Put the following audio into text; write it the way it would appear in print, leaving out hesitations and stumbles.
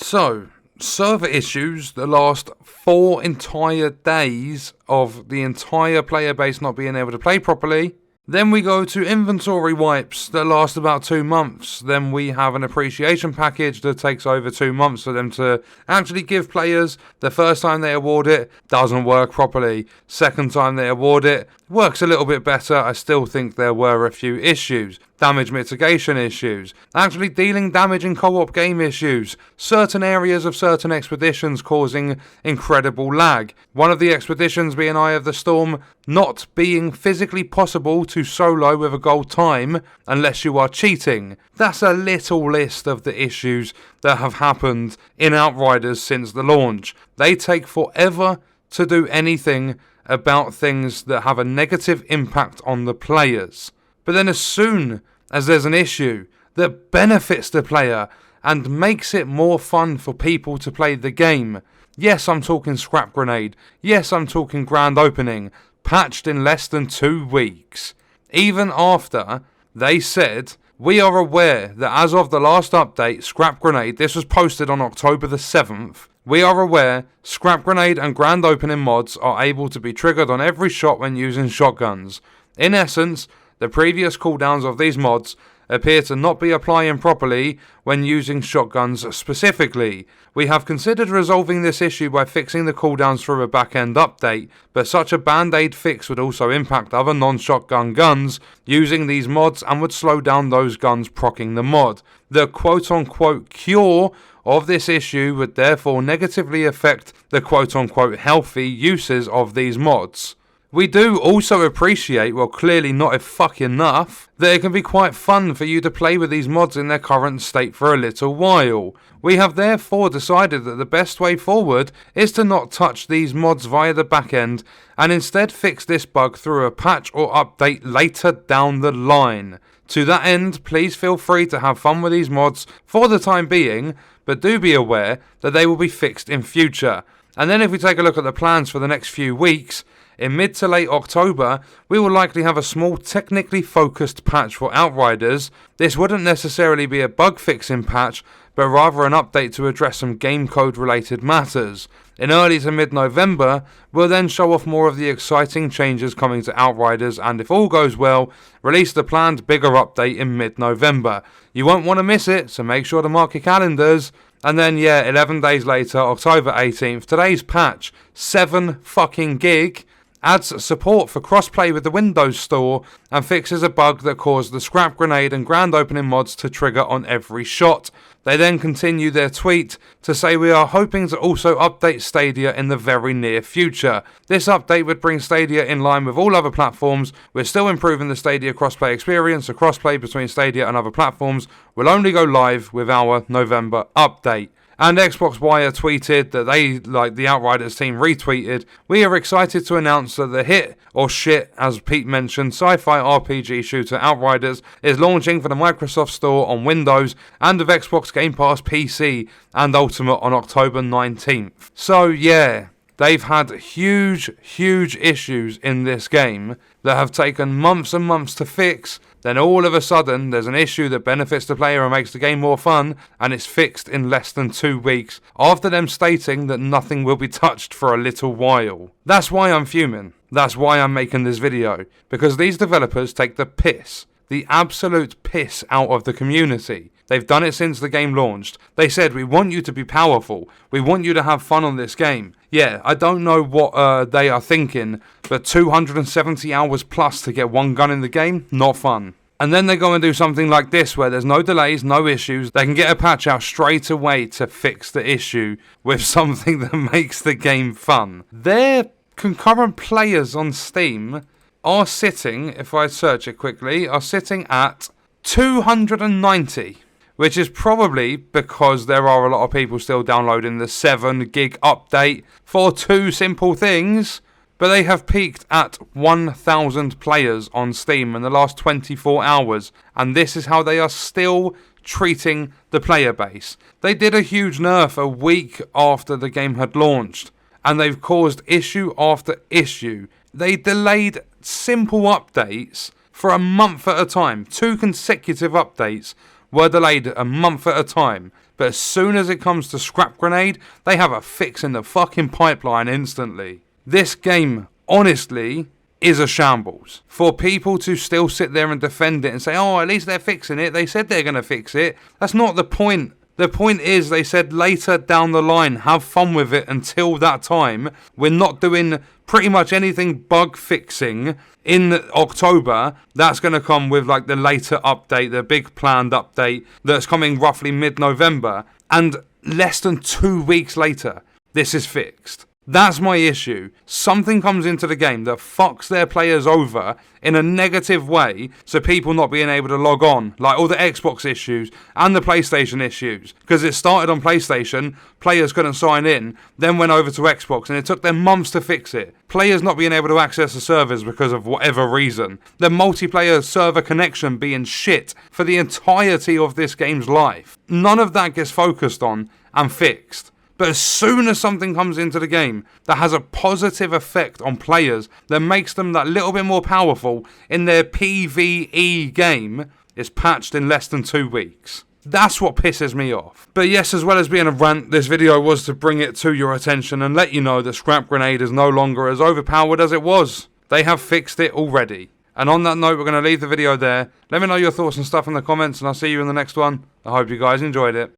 So, server issues that last 4 entire days of the entire player base not being able to play properly. Then we go to inventory wipes that last about 2 months. Then we have an appreciation package that takes over 2 months for them to actually give players. The first time they award it, doesn't work properly. Second time they award it, works a little bit better. I still think there were a few issues. Damage mitigation issues, actually dealing damage in co-op game issues, certain areas of certain expeditions causing incredible lag. One of the expeditions being Eye of the Storm, not being physically possible to solo with a gold time unless you are cheating. That's a little list of the issues that have happened in Outriders since the launch. They take forever to do anything about things that have a negative impact on the players. But then as soon as there's an issue that benefits the player and makes it more fun for people to play the game, yes, I'm talking Scrap Grenade, yes, I'm talking Grand Opening, patched in less than 2 weeks. Even after they said, we are aware that as of the last update, Scrap Grenade, this was posted on October the 7th, we are aware Scrap Grenade and Grand Opening mods are able to be triggered on every shot when using shotguns. In essence, the previous cooldowns of these mods appear to not be applying properly when using shotguns specifically. We have considered resolving this issue by fixing the cooldowns through a back-end update, but such a band-aid fix would also impact other non-shotgun guns using these mods and would slow down those guns proccing the mod. The quote-unquote cure of this issue would therefore negatively affect the quote-unquote healthy uses of these mods. We do also appreciate, well clearly not enough, that it can be quite fun for you to play with these mods in their current state for a little while. We have therefore decided that the best way forward is to not touch these mods via the back end and instead fix this bug through a patch or update later down the line. To that end, please feel free to have fun with these mods for the time being, but do be aware that they will be fixed in future. And then if we take a look at the plans for the next few weeks, in mid to late October, we will likely have a small technically focused patch for Outriders. This wouldn't necessarily be a bug fixing patch, but rather an update to address some game code related matters. In early to mid-November, we'll then show off more of the exciting changes coming to Outriders and if all goes well, release the planned bigger update in mid-November. You won't want to miss it, so make sure to mark your calendars. And then 11 days later, October 18th, today's patch, 7 fucking gig, adds support for crossplay with the Windows Store and fixes a bug that caused the Scrap Grenade and Grand Opening mods to trigger on every shot. They then continue their tweet to say we are hoping to also update Stadia in the very near future. This update would bring Stadia in line with all other platforms. We're still improving the Stadia crossplay experience, so crossplay between Stadia and other platforms will only go live with our November update. And Xbox Wire tweeted that they, like the Outriders team retweeted, we are excited to announce that the hit, or shit as Pete mentioned, sci-fi RPG shooter Outriders is launching for the Microsoft Store on Windows and with Xbox Game Pass PC and Ultimate on October 19th. So yeah, they've had huge issues in this game that have taken months and months to fix. Then all of a sudden, there's an issue that benefits the player and makes the game more fun, and it's fixed in less than 2 weeks, after them stating that nothing will be touched for a little while. That's why I'm fuming. That's why I'm making this video. Because these developers take the piss. The absolute piss out of the community. They've done it since the game launched. They said, we want you to be powerful. We want you to have fun on this game. Yeah, I don't know what they are thinking, but 270 hours plus to get one gun in the game, not fun. And then they go and do something like this where there's no delays, no issues. They can get a patch out straight away to fix the issue with something that makes the game fun. Their concurrent players on Steam are sitting, if I search it quickly, are sitting at 290. Which is probably because there are a lot of people still downloading the 7 gig update for 2 simple things. But they have peaked at 1,000 players on Steam in the last 24 hours. And this is how they are still treating the player base. They did a huge nerf a week after the game had launched. And they've caused issue after issue. They delayed simple updates for a month at a time. 2 consecutive updates were delayed a month at a time. But as soon as it comes to Scrap Grenade, they have a fix in the fucking pipeline instantly. This game, honestly, is a shambles. For people to still sit there and defend it and say, oh, at least they're fixing it. They said they're going to fix it. That's not the point. The point is, they said later down the line, have fun with it until that time. We're not doing pretty much anything bug fixing in October. That's going to come with like the later update, the big planned update that's coming roughly mid-November. And less than 2 weeks later, this is fixed. That's my issue. Something comes into the game that fucks their players over in a negative way, so people not being able to log on, like all the Xbox issues and the PlayStation issues. Because it started on PlayStation, players couldn't sign in, then went over to Xbox, and it took them months to fix it. Players not being able to access the servers because of whatever reason. The multiplayer server connection being shit for the entirety of this game's life. None of that gets focused on and fixed. But as soon as something comes into the game that has a positive effect on players, that makes them that little bit more powerful in their PvE game, it's patched in less than 2 weeks. That's what pisses me off. But yes, as well as being a rant, this video was to bring it to your attention and let you know that Scrap Grenade is no longer as overpowered as it was. They have fixed it already. And on that note, we're going to leave the video there. Let me know your thoughts and stuff in the comments, and I'll see you in the next one. I hope you guys enjoyed it.